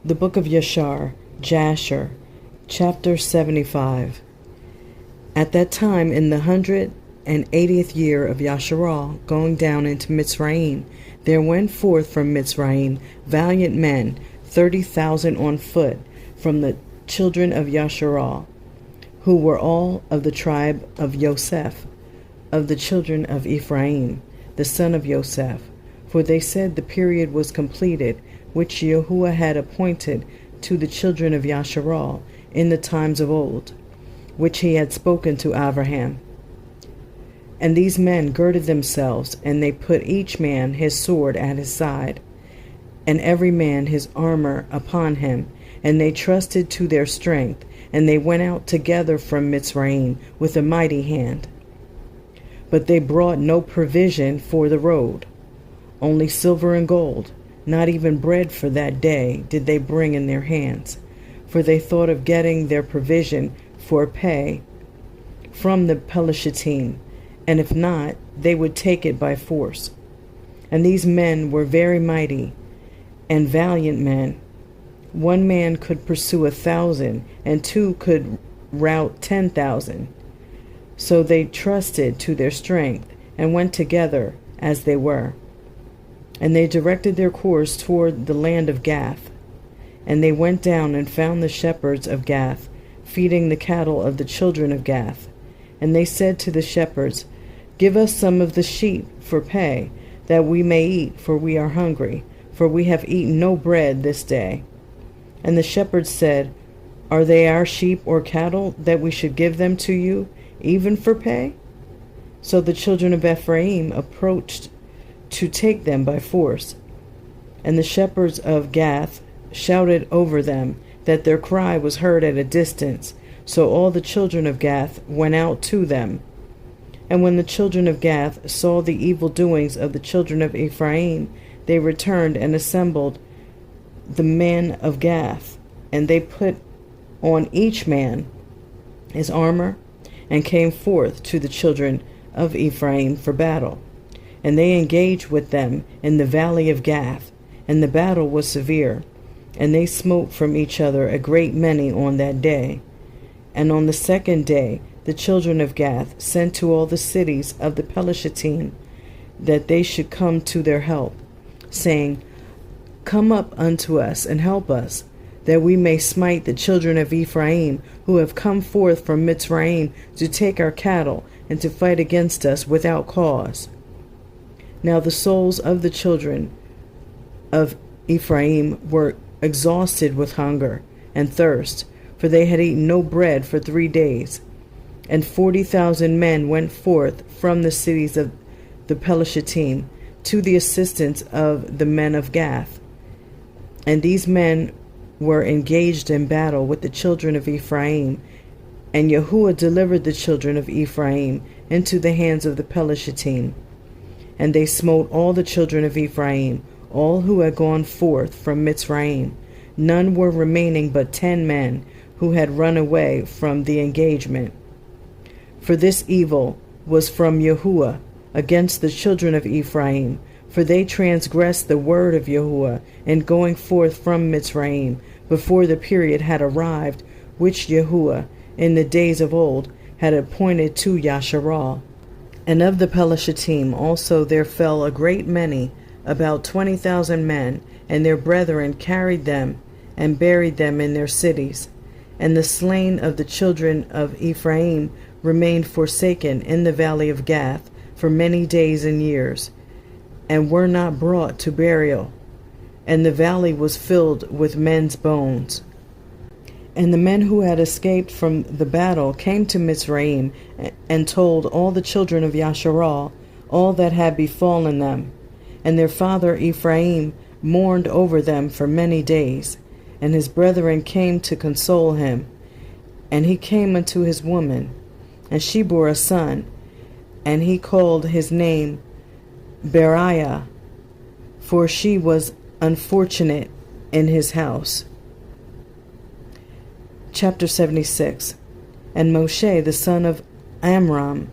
The book of Yashar, Jasher, chapter 75. At that time, in the 180th year of Yashar, going down into Mitzrayim, there went forth from Mitzrayim valiant men, 30,000 on foot, from the children of Yashar, who were all of the tribe of Yosef, of the children of Ephraim, the son of Yosef. For they said the period was completed, which Yahuwah had appointed to the children of Yashar in the times of old, which he had spoken to Abraham. And these men girded themselves, and they put each man his sword at his side, and every man his armor upon him, and they trusted to their strength, and they went out together from Mitzrayim with a mighty hand. But they brought no provision for the road, only silver and gold. Not even bread for that day did they bring in their hands, for they thought of getting their provision for pay from the Pelashitim, and if not, they would take it by force. And these men were very mighty and valiant men. One man could pursue 1,000, and two could rout 10,000. So they trusted to their strength, and went together as they were. And they directed their course toward the land of Gath. And they went down and found the shepherds of Gath, feeding the cattle of the children of Gath. And they said to the shepherds, Give us some of the sheep for pay, that we may eat, for we are hungry, for we have eaten no bread this day. And the shepherds said, Are they our sheep or cattle, that we should give them to you, even for pay? So the children of Ephraim approached to take them by force. And the shepherds of Gath shouted over them, that their cry was heard at a distance. So all the children of Gath went out to them. And when the children of Gath saw the evil doings of the children of Ephraim, they returned and assembled the men of Gath, and they put on each man his armor, and came forth to the children of Ephraim for battle. And they engaged with them in the valley of Gath, and the battle was severe. And they smote from each other a great many on that day. And on the second day the children of Gath sent to all the cities of the Pelashitim, that they should come to their help, saying, Come up unto us and help us, that we may smite the children of Ephraim, who have come forth from Mitzrayim to take our cattle, and to fight against us without cause. Now the souls of the children of Ephraim were exhausted with hunger and thirst, for they had eaten no bread for 3 days. And 40,000 men went forth from the cities of the Pelashitim to the assistance of the men of Gath. And these men were engaged in battle with the children of Ephraim, and Yahuwah delivered the children of Ephraim into the hands of the Pelashitim. And they smote all the children of Ephraim, all who had gone forth from Mitzrayim. None were remaining but 10 men, who had run away from the engagement. For this evil was from Yahuwah against the children of Ephraim, for they transgressed the word of Yahuwah in going forth from Mitzrayim, before the period had arrived, which Yahuwah in the days of old had appointed to Yashar. And of the Pelashitim also there fell a great many, about 20,000 men, and their brethren carried them and buried them in their cities. And the slain of the children of Ephraim remained forsaken in the valley of Gath for many days and years, and were not brought to burial. And the valley was filled with men's bones. And the men who had escaped from the battle came to Mitzrayim, and told all the children of Yashar all that had befallen them. And their father Ephraim mourned over them for many days. And his brethren came to console him. And he came unto his woman, and she bore a son, and he called his name Beriah, for she was unfortunate in his house. Chapter 76. And Moshe, the son of Amram,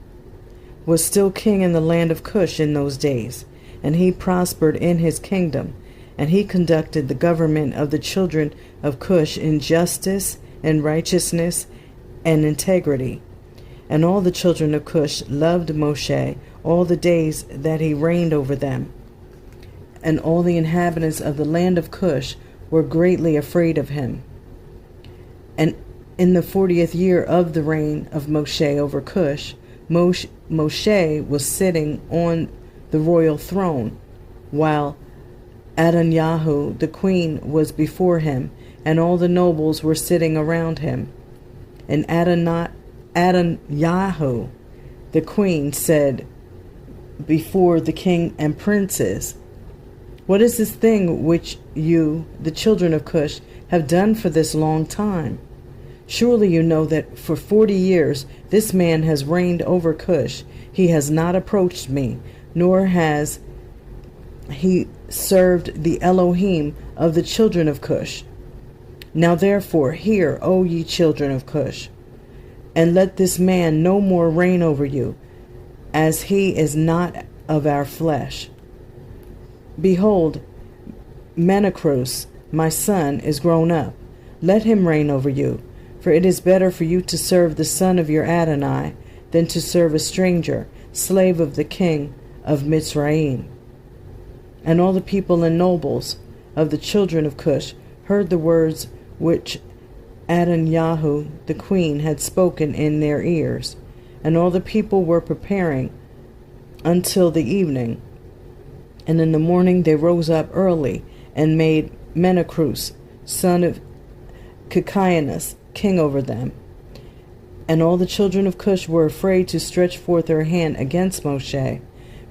was still king in the land of Cush in those days, and he prospered in his kingdom. and he conducted the government of the children of Cush in justice and righteousness and integrity. And all the children of Cush loved Moshe all the days that he reigned over them. And all the inhabitants of the land of Cush were greatly afraid of him. And in the 40th year of the reign of Moshe over Cush, Moshe was sitting on the royal throne, while Adonyahu the queen was before him, and all the nobles were sitting around him. And Adonyahu the queen said before the king and princes, "What is this thing which you, the children of Cush, have done for this long time? Surely you know that for 40 years this man has reigned over Cush. He has not approached me, nor has he served the Elohim of the children of Cush. Now therefore, hear, O ye children of Cush, and let this man no more reign over you, as he is not of our flesh. Behold, Menacrus, my son, is grown up. Let him reign over you, for it is better for you to serve the son of your Adonai than to serve a stranger, slave of the king of Mitzrayim." And all the people and nobles of the children of Cush heard the words which Adonyahu the queen had spoken in their ears. And all the people were preparing until the evening. And in the morning they rose up early and made Menacrus, son of Kikianus, king over them. And all the children of Cush were afraid to stretch forth their hand against Moshe,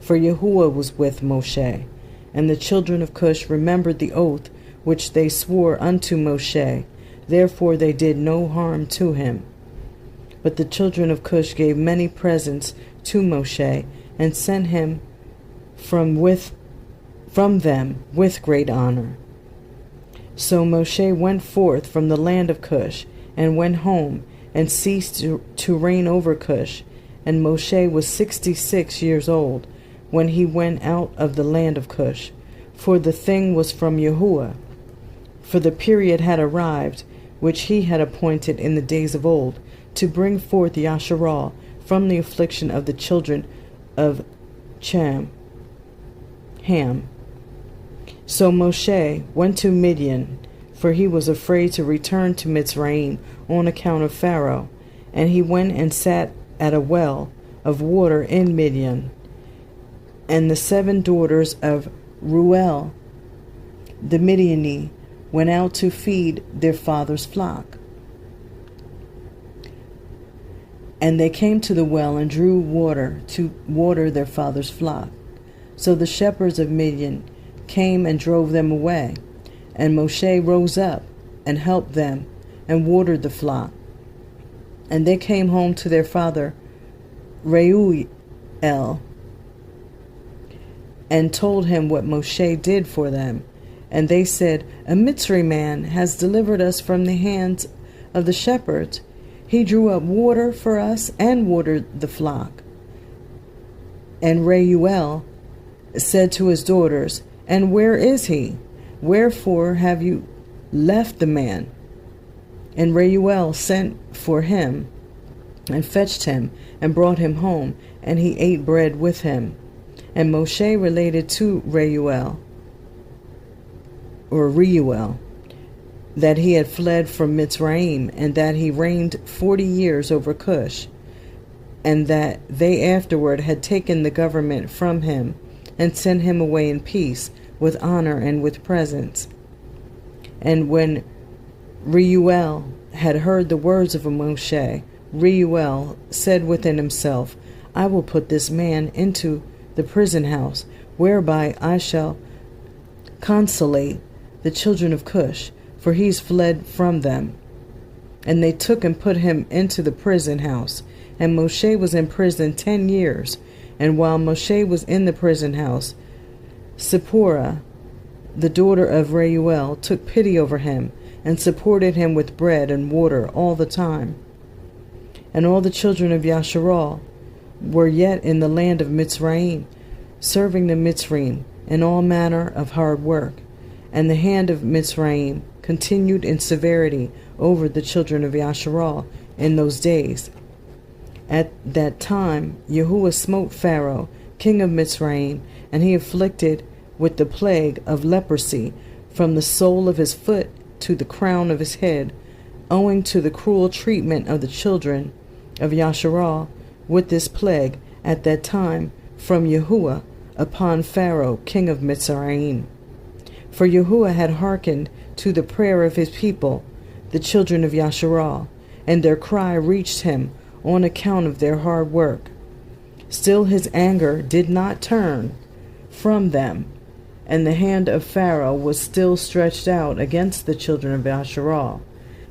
for Yahuwah was with Moshe. And the children of Cush remembered the oath which they swore unto Moshe, therefore they did no harm to him. But the children of Cush gave many presents to Moshe, and sent him from them with great honor. So Moshe went forth from the land of Cush, and went home, and ceased to reign over Cush. And Moshe was 66 years old when he went out of the land of Cush, for the thing was from Yahuwah. For the period had arrived, which he had appointed in the days of old, to bring forth Yashar from the affliction of the children of Ham. So Moshe went to Midian, for he was afraid to return to Mitzrayim on account of Pharaoh. And he went and sat at a well of water in Midian. And the 7 daughters of Reuel the Midianite went out to feed their father's flock. And they came to the well and drew water to water their father's flock. So the shepherds of Midian came and drove them away. And Moshe rose up and helped them and watered the flock. And they came home to their father Reuel and told him what Moshe did for them. And they said, "A Mitzri man has delivered us from the hands of the shepherds. He drew up water for us and watered the flock." And Reuel said to his daughters, "And where is he? Wherefore have you left the man?" And Reuel sent for him and fetched him and brought him home, and he ate bread with him. And Moshe related to Reuel, that he had fled from Mitzrayim, and that he reigned 40 years over Cush, and that they afterward had taken the government from him, and sent him away in peace, with honor and with presents. And when Reuel had heard the words of Moshe, Reuel said within himself, "I will put this man into the prison house, whereby I shall consolate the children of Cush, for he's fled from them." And they took and put him into the prison house. And Moshe was in prison 10 years. And while Moshe was in the prison house, Zipporah, the daughter of Reuel, took pity over him, and supported him with bread and water all the time. And all the children of Yashar were yet in the land of Mitzrayim, serving the Mitzrayim in all manner of hard work. And the hand of Mitzrayim continued in severity over the children of Yasharal in those days. At that time Yahuwah smote Pharaoh, king of Mitzrayim, and he afflicted with the plague of leprosy from the sole of his foot to the crown of his head, owing to the cruel treatment of the children of Yasharal with this plague at that time from Yahuwah upon Pharaoh, king of Mitzrayim. For Yahuwah had hearkened to the prayer of his people, the children of Yasharal, and their cry reached him on account of their hard work. Still his anger did not turn from them, and the hand of Pharaoh was still stretched out against the children of Yasharal.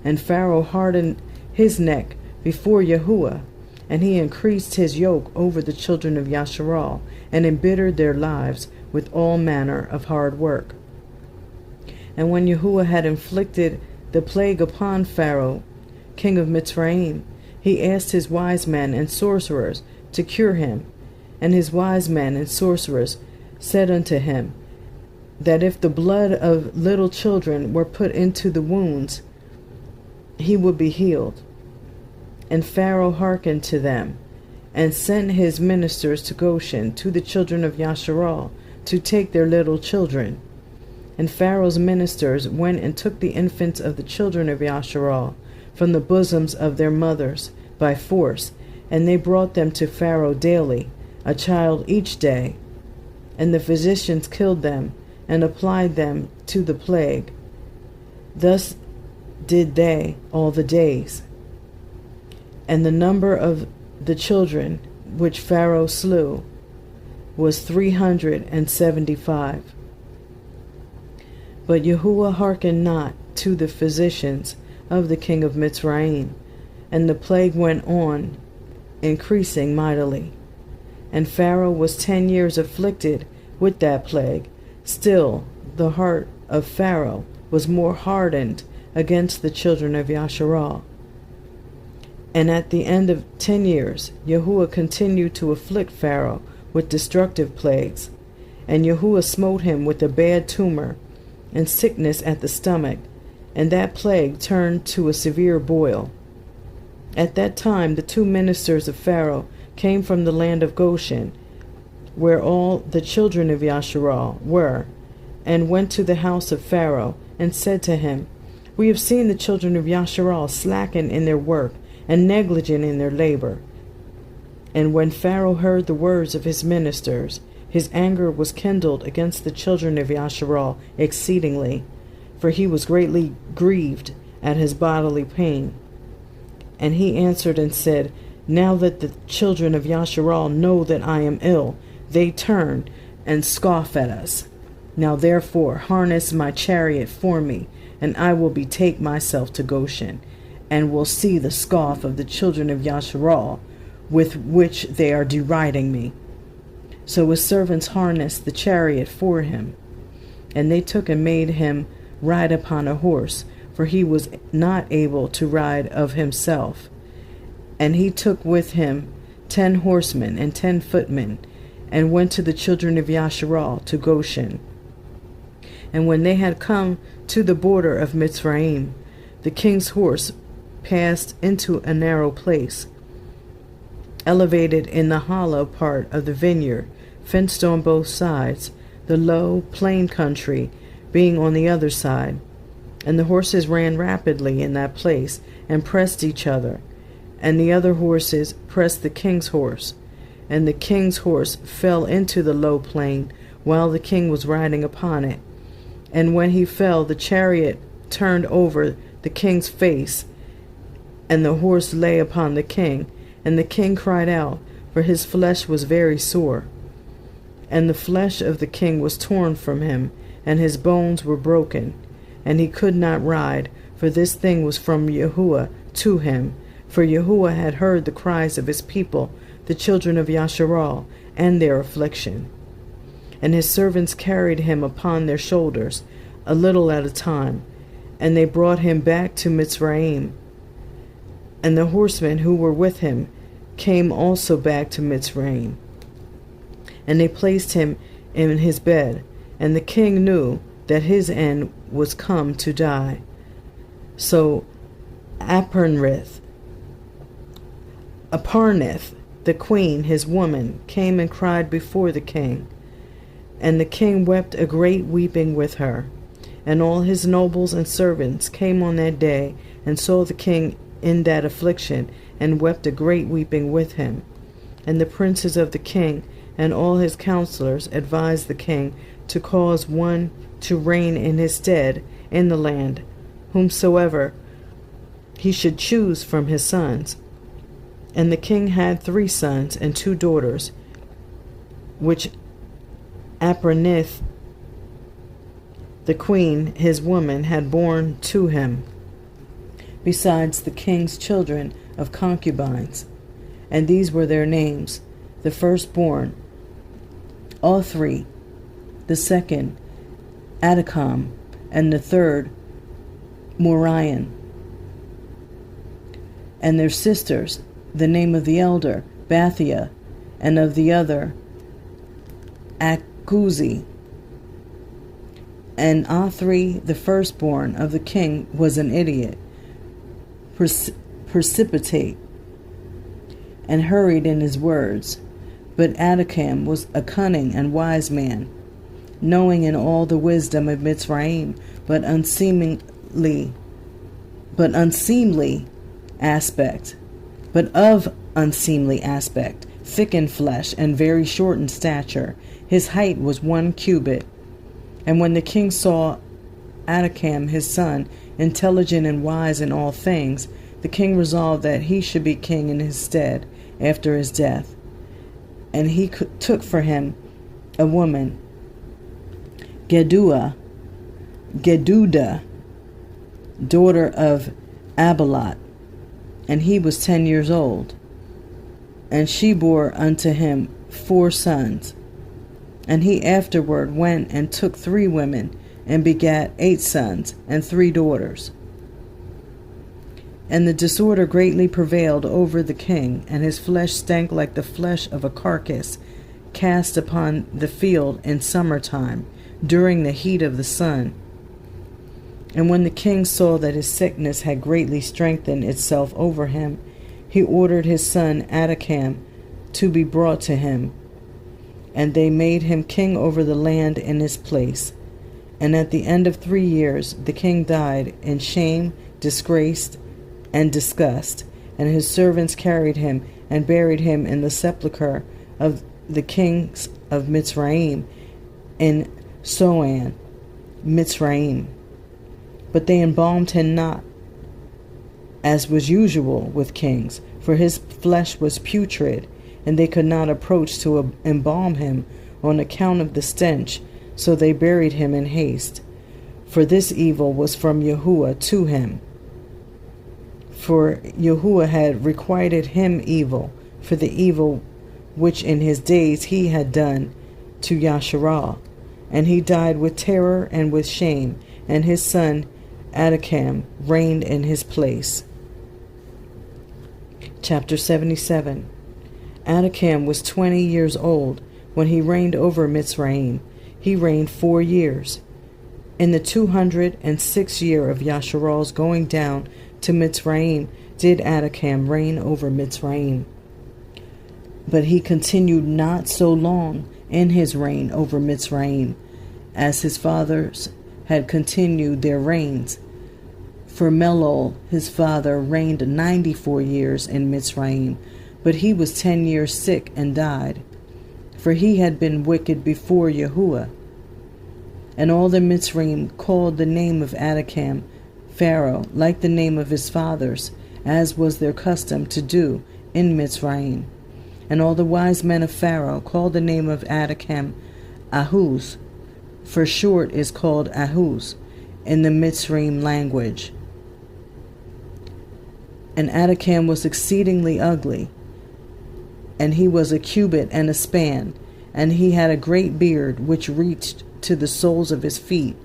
And Pharaoh hardened his neck before Yahuwah, and he increased his yoke over the children of Yasharal, and embittered their lives with all manner of hard work. And when Yahuwah had inflicted the plague upon Pharaoh, king of Mitzrayim, he asked his wise men and sorcerers to cure him. And his wise men and sorcerers said unto him, that if the blood of little children were put into the wounds, he would be healed. And Pharaoh hearkened to them, and sent his ministers to Goshen to the children of Yasharal to take their little children. And Pharaoh's ministers went and took the infants of the children of Yasharal from the bosoms of their mothers by force, and they brought them to Pharaoh daily, a child each day. And the physicians killed them, and applied them to the plague. Thus did they all the days. And the number of the children which Pharaoh slew was 375. But Yahuwah hearkened not to the physicians of the king of Mitzrayim, and the plague went on, increasing mightily. And Pharaoh was 10 years afflicted with that plague. Still the heart of Pharaoh was more hardened against the children of Yasharal. And at the end of 10 years, Yahuwah continued to afflict Pharaoh with destructive plagues. And Yahuwah smote him with a bad tumor and sickness at the stomach, and that plague turned to a severe boil. At that time the 2 ministers of Pharaoh came from the land of Goshen, where all the children of Yasharal were, and went to the house of Pharaoh, and said to him, We have seen the children of Yasharal slacken in their work, and negligent in their labor. And when Pharaoh heard the words of his ministers, his anger was kindled against the children of Yasharal exceedingly, for he was greatly grieved at his bodily pain. And he answered and said, Now that the children of Yasharal know that I am ill, they turn and scoff at us. Now therefore harness my chariot for me, and I will betake myself to Goshen, and will see the scoff of the children of Yasharal, with which they are deriding me. So his servants harnessed the chariot for him, and they took and made him ride upon a horse, for he was not able to ride of himself. And he took with him 10 horsemen and 10 footmen, and went to the children of Yasharal to Goshen. And when they had come to the border of Mitzrayim, the king's horse passed into a narrow place, elevated in the hollow part of the vineyard, fenced on both sides, the low plain country being on the other side. And the horses ran rapidly in that place, and pressed each other, and the other horses pressed the king's horse. And the king's horse fell into the low plain, while the king was riding upon it. And when he fell, the chariot turned over the king's face, and the horse lay upon the king. And the king cried out, for his flesh was very sore. And the flesh of the king was torn from him, and his bones were broken. And he could not ride, for this thing was from Yahuwah to him. For Yahuwah had heard the cries of his people, the children of Yasharal, and their affliction. And his servants carried him upon their shoulders, a little at a time, and they brought him back to Mitzrayim. And the horsemen who were with him came also back to Mitzrayim. And they placed him in his bed, and the king knew that his end was come to die. So Aparnith, the queen, his woman, came and cried before the king. And the king wept a great weeping with her. And all his nobles and servants came on that day, and saw the king in that affliction, and wept a great weeping with him. And the princes of the king and all his counselors advised the king to cause one to reign in his stead in the land, whomsoever he should choose from his sons. And the king had 3 sons and 2 daughters, which Aparnith, the queen, his woman, had borne to him, besides the king's children of concubines. And these were their names: the firstborn, Othri; the second, Adikam; and the third, Morion. And their sisters, the name of the elder, Bathia, and of the other, Akuzi. And Othri, the firstborn of the king, was an idiot, precipitate, and hurried in his words. But Adikam was a cunning and wise man, knowing in all the wisdom of Mitzrayim, but of unseemly aspect, thick in flesh, and very short in stature. His height was 1 cubit. And when the king saw Adikam his son intelligent and wise in all things, the king resolved that he should be king in his stead after his death. And he took for him a woman, Geduda, daughter of Abilat, and he was 10 years old. And she bore unto him 4 sons. And he afterward went and took 3 women, and begat 8 sons and 3 daughters. And the disorder greatly prevailed over the king, and his flesh stank like the flesh of a carcass cast upon the field in summertime, during the heat of the sun. And when the king saw that his sickness had greatly strengthened itself over him, he ordered his son Adikam to be brought to him. And they made him king over the land in his place. And at the end of 3 years the king died in shame, disgraced, and disgust. And his servants carried him and buried him in the sepulchre of the kings of Mitzrayim in Soan, Mitzrayim. But they embalmed him not, as was usual with kings, for his flesh was putrid, and they could not approach to embalm him on account of the stench, so they buried him in haste. For this evil was from Yahuwah to him. For Yahuwah had requited him evil for the evil which in his days he had done to Yashar. And he died with terror and with shame, and his son Adikam reigned in his place. Chapter 77. Adikam was 20 years old when he reigned over Mitzrayim. He reigned 4 years. In the 206th year of Yasharal's going down to Mitzrayim did Adikam reign over Mitzrayim. But he continued not so long in his reign over Mitzrayim, as his fathers had continued their reigns. For Melol, his father, reigned 94 years in Mitzrayim, but he was 10 years sick and died. For he had been wicked before Yahuwah. And all the Mitzrayim called the name of Adikam Pharaoh, like the name of his fathers, as was their custom to do in Mitzrayim. And all the wise men of Pharaoh called the name of Adikam Ahuz, for short is called Ahuz in the Mitzrayim language. And Adikam was exceedingly ugly, and he was a cubit and a span, and he had a great beard which reached to the soles of his feet.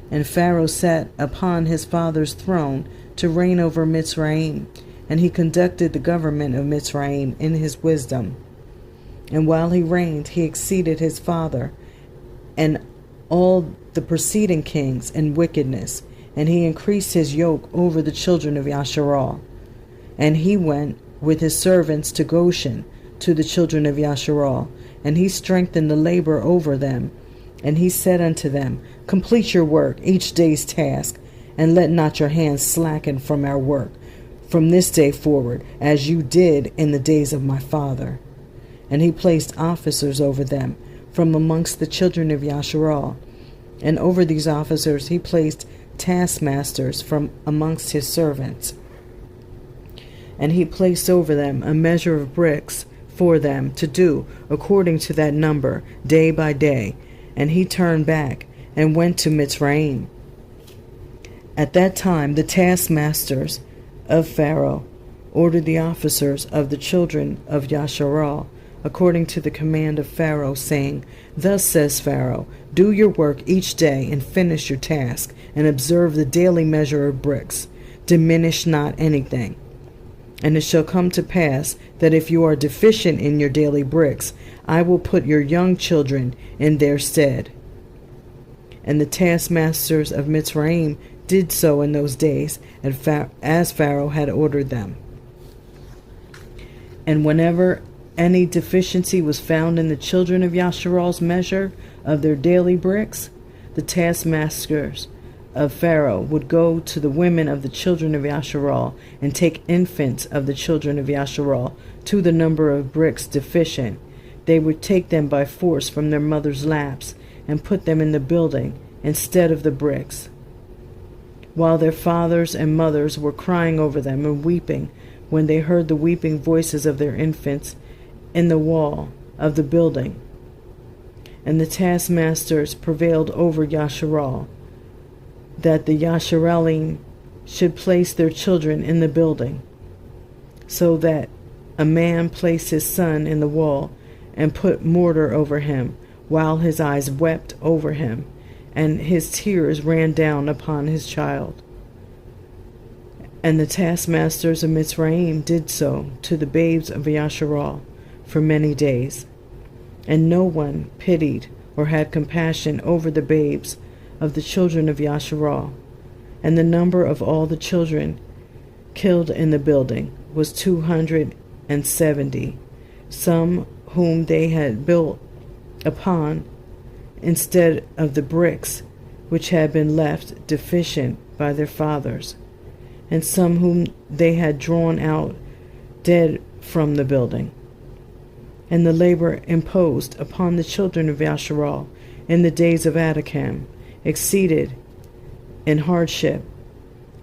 And Pharaoh sat upon his father's throne to reign over Mitzrayim, and he conducted the government of Mitzrayim in his wisdom. And while he reigned, he exceeded his father, and all the preceding kings in wickedness, and he increased his yoke over the children of Yasharal. And he went with his servants to Goshen to the children of Yasharal, and he strengthened the labor over them. And he said unto them, Complete your work, each day's task, and let not your hands slacken from our work, from this day forward, as you did in the days of my father. And he placed officers over them from amongst the children of Yasharal. And over these officers he placed taskmasters from amongst his servants. And he placed over them a measure of bricks for them to do according to that number, day by day. And he turned back and went to Mitzrayim. At that time the taskmasters of Pharaoh ordered the officers of the children of Yasharal according to the command of Pharaoh, saying, Thus says Pharaoh, Do your work each day and finish your task, and observe the daily measure of bricks. Diminish not anything. And it shall come to pass that if you are deficient in your daily bricks, I will put your young children in their stead. And the taskmasters of Mitzrayim did so in those days, as Pharaoh had ordered them. And whenever any deficiency was found in the children of Yasharal's measure of their daily bricks, the taskmasters of Pharaoh would go to the women of the children of Yasharal and take infants of the children of Yasharal to the number of bricks deficient. They would take them by force from their mothers' laps and put them in the building instead of the bricks, while their fathers and mothers were crying over them and weeping when they heard the weeping voices of their infants in the wall of the building. And the taskmasters prevailed over Yasharal, that the Yasharalim should place their children in the building, so that a man placed his son in the wall and put mortar over him, while his eyes wept over him, and his tears ran down upon his child. And the taskmasters of Mitzrayim did so to the babes of Yasharal for many days. And no one pitied or had compassion over the babes of the children of Yasharal. And the number of all the children killed in the building was 270, some whom they had built upon instead of the bricks which had been left deficient by their fathers, and some whom they had drawn out dead from the building. And the labor imposed upon the children of Yasharal in the days of Adikam exceeded in hardship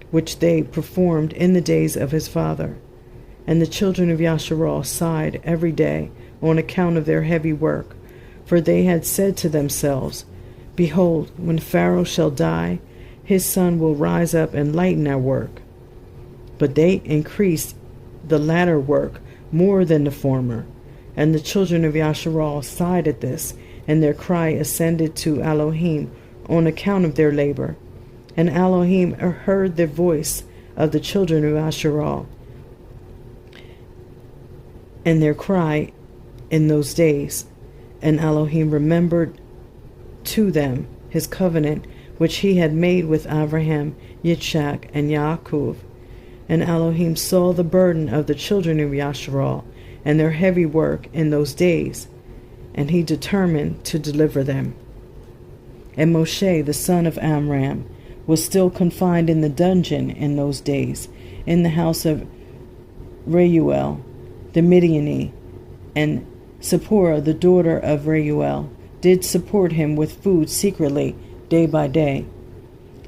which they performed in the days of his father. And the children of Yasharal sighed every day on account of their heavy work, for they had said to themselves, Behold, when Pharaoh shall die, his son will rise up and lighten our work. But they increased the latter work more than the former. And the children of Yasharal sighed at this, and their cry ascended to Elohim on account of their labor. And Elohim heard the voice of the children of Yasharal and their cry in those days. And Elohim remembered to them his covenant which he had made with Abraham, Yitzchak, and Yaakov. And Elohim saw the burden of the children of Yasharal and their heavy work in those days, and he determined to deliver them. And Moshe, the son of Amram, was still confined in the dungeon in those days, in the house of Reuel the Midianite, and Zipporah, the daughter of Reuel, did support him with food secretly day by day.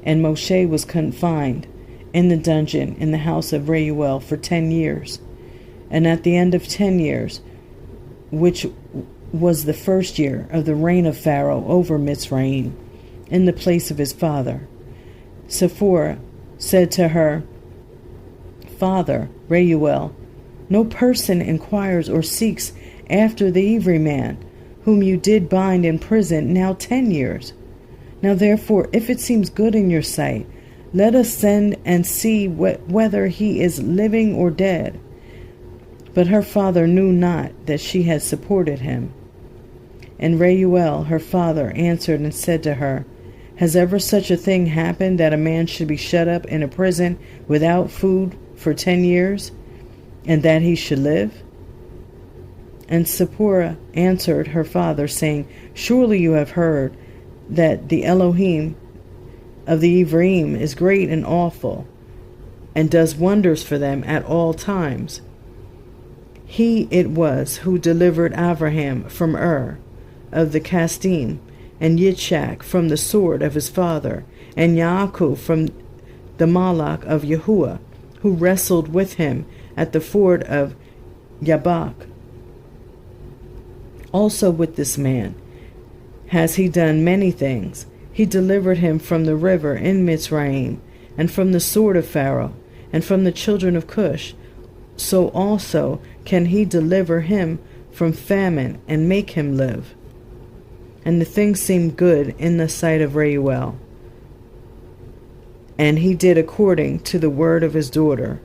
And Moshe was confined in the dungeon in the house of Reuel for 10 years. And at the end of 10 years, which was the first year of the reign of Pharaoh over Mitzrayim, in the place of his father, Cepher said to her father, Reuel, No person inquires or seeks after the Ivri man, whom you did bind in prison now 10 years. Now therefore, if it seems good in your sight, let us send and see whether he is living or dead. But her father knew not that she had supported him. And Reuel, her father, answered and said to her, Has ever such a thing happened that a man should be shut up in a prison without food for 10 years, and that he should live? And Cepher answered her father, saying, Surely you have heard that the Elohim of the Ephraim is great and awful, and does wonders for them at all times. He it was who delivered Abraham from Ur of the Kasdim, and Yitzchak from the sword of his father, and Yaakov from the Malach of Yahuwah, who wrestled with him at the ford of Yabak. Also with this man has he done many things. He delivered him from the river in Mitzrayim, and from the sword of Pharaoh, and from the children of Cush. So also can he deliver him from famine, and make him live. And the thing seemed good in the sight of Reuel. And he did according to the word of his daughter,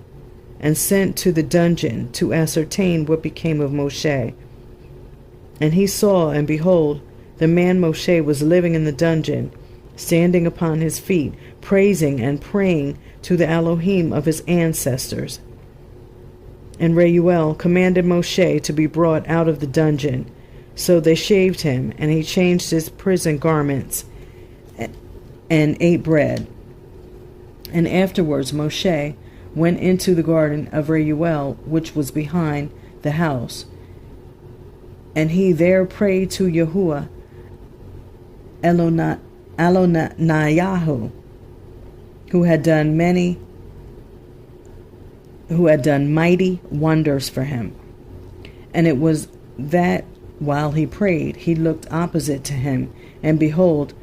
and sent to the dungeon to ascertain what became of Moshe. And he saw, and behold, the man Moshe was living in the dungeon, standing upon his feet, praising and praying to the Elohim of his ancestors. And Reuel commanded Moshe to be brought out of the dungeon. So they shaved him, and he changed his prison garments, and ate bread. And afterwards Moshe went into the garden of Reuel, which was behind the house. And he there prayed to Yahuwah Elonyahu, who had done mighty wonders for him. And it was that while he prayed, he looked opposite to him, and behold,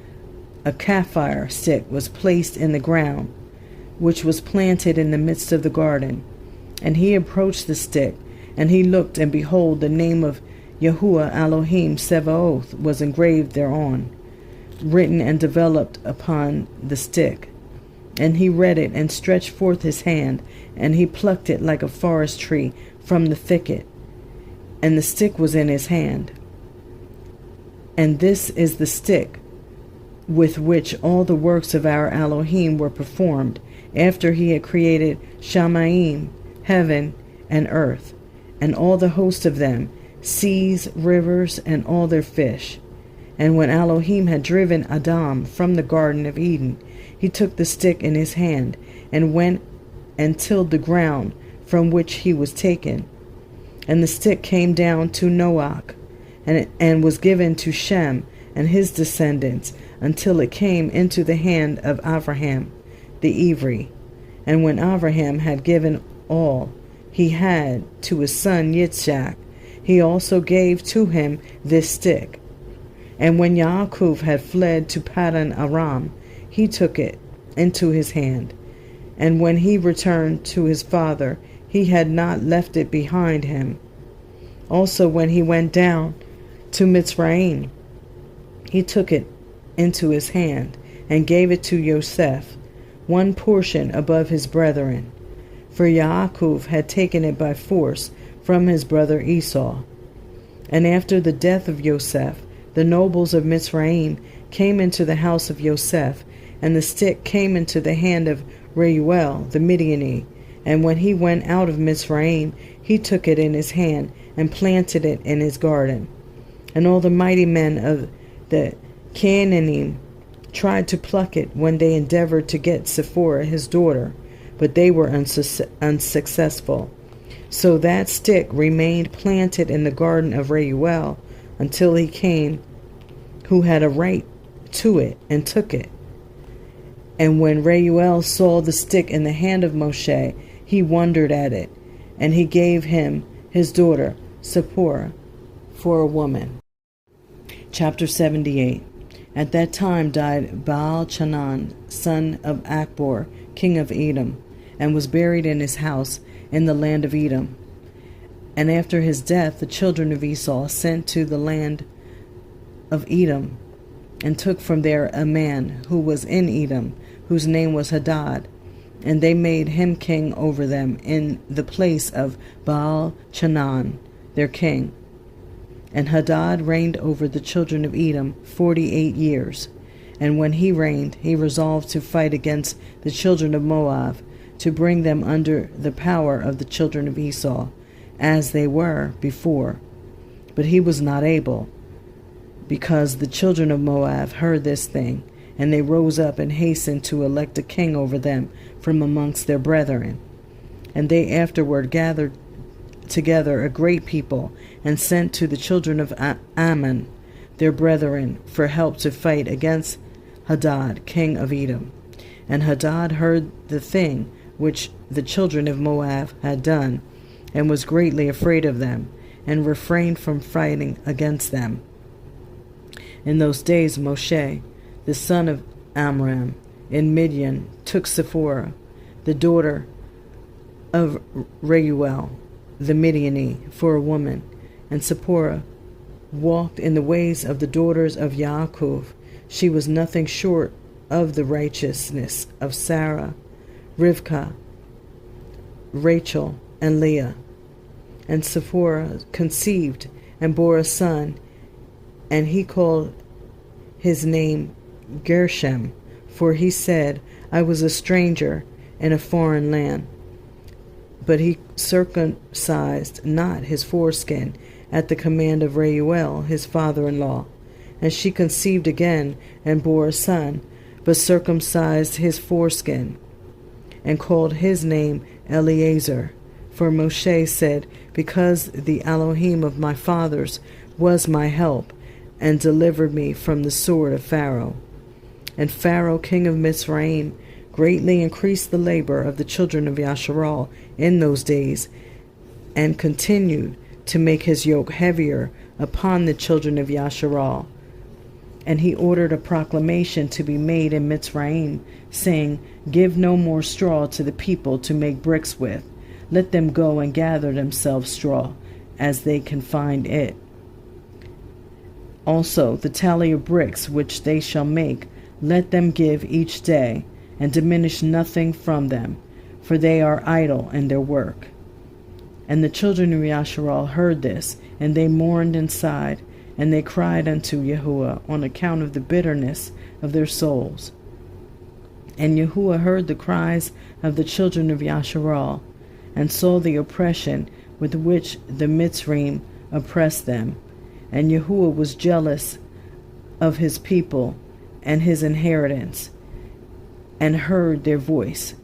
a kaphir stick was placed in the ground, which was planted in the midst of the garden. And he approached the stick, and he looked, and behold, the name of Yahuwah Elohim Sevaoth was engraved thereon, written and developed upon the stick. And he read it, and stretched forth his hand, and he plucked it like a forest tree from the thicket, and the stick was in his hand. And this is the stick with which all the works of our Elohim were performed, after he had created Shamayim, heaven and earth, and all the host of them, seas, rivers, and all their fish. And when Elohim had driven Adam from the Garden of Eden, he took the stick in his hand, and went and tilled the ground from which he was taken. And the stick came down to Noach, and was given to Shem and his descendants, until it came into the hand of Abraham the Evri. And when Abraham had given all he had to his son Yitzchak, he also gave to him this stick. And when Yaakov had fled to Paddan Aram, he took it into his hand. And when he returned to his father, he had not left it behind him. Also when he went down to Mitzrayim, he took it into his hand, and gave it to Yosef, one portion above his brethren. For Yaakov had taken it by force from his brother Esau. And after the death of Yosef, the nobles of Mitzrayim came into the house of Yosef, and the stick came into the hand of Reuel the Midianite. And when he went out of Mitzrayim, he took it in his hand, and planted it in his garden. And all the mighty men of the Canaanite tried to pluck it when they endeavored to get Cepher his daughter, but they were unsuccessful. So that stick remained planted in the garden of Reuel until he came who had a right to it, and took it. And when Reuel saw the stick in the hand of Moshe, he wondered at it, and he gave him his daughter Cepher for a woman. Chapter 78. At that time died Baal-Chanan, son of Akbor, king of Edom, and was buried in his house in the land of Edom. And after his death, the children of Esau sent to the land of Edom, and took from there a man who was in Edom, whose name was Hadad, and they made him king over them in the place of Baal-Chanan, their king. And Hadad reigned over the children of Edom 48 years. And when he reigned, he resolved to fight against the children of Moab, to bring them under the power of the children of Esau, as they were before. But he was not able, because the children of Moab heard this thing, and they rose up and hastened to elect a king over them from amongst their brethren. And they afterward gathered together a great people, and sent to the children of Ammon, their brethren, for help to fight against Hadad, king of Edom. And Hadad heard the thing which the children of Moab had done, and was greatly afraid of them, and refrained from fighting against them. In those days Moshe, the son of Amram, in Midian, took Cepher, the daughter of Reuel, the Midianite, for a woman, and Cepher walked in the ways of the daughters of Yaakov. She was nothing short of the righteousness of Sarah, Rivkah, Rachel, and Leah. And Cepher conceived and bore a son, and he called his name Gershom, for he said, I was a stranger in a foreign land. But he circumcised not his foreskin at the command of Reuel, his father-in-law. And she conceived again and bore a son, but circumcised his foreskin, and called his name Eleazar. For Moshe said, because the Elohim of my fathers was my help, and delivered me from the sword of Pharaoh. And Pharaoh, king of Mitzrayim, greatly increased the labor of the children of Yashar in those days, and continued to make his yoke heavier upon the children of Yashar. And he ordered a proclamation to be made in Mitzrayim, saying, give no more straw to the people to make bricks with. Let them go and gather themselves straw, as they can find it. Also the tally of bricks which they shall make, let them give each day, and diminish nothing from them, for they are idle in their work. And the children of Yashar heard this, and they mourned and sighed, and they cried unto Yahuwah on account of the bitterness of their souls. And Yahuwah heard the cries of the children of Yashar, and saw the oppression with which the Mitzrayim oppressed them. And Yahuwah was jealous of his people and his inheritance, and heard their voice.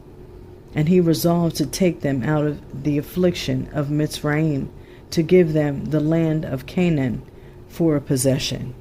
And he resolved to take them out of the affliction of Mitzrayim, to give them the land of Canaan for a possession.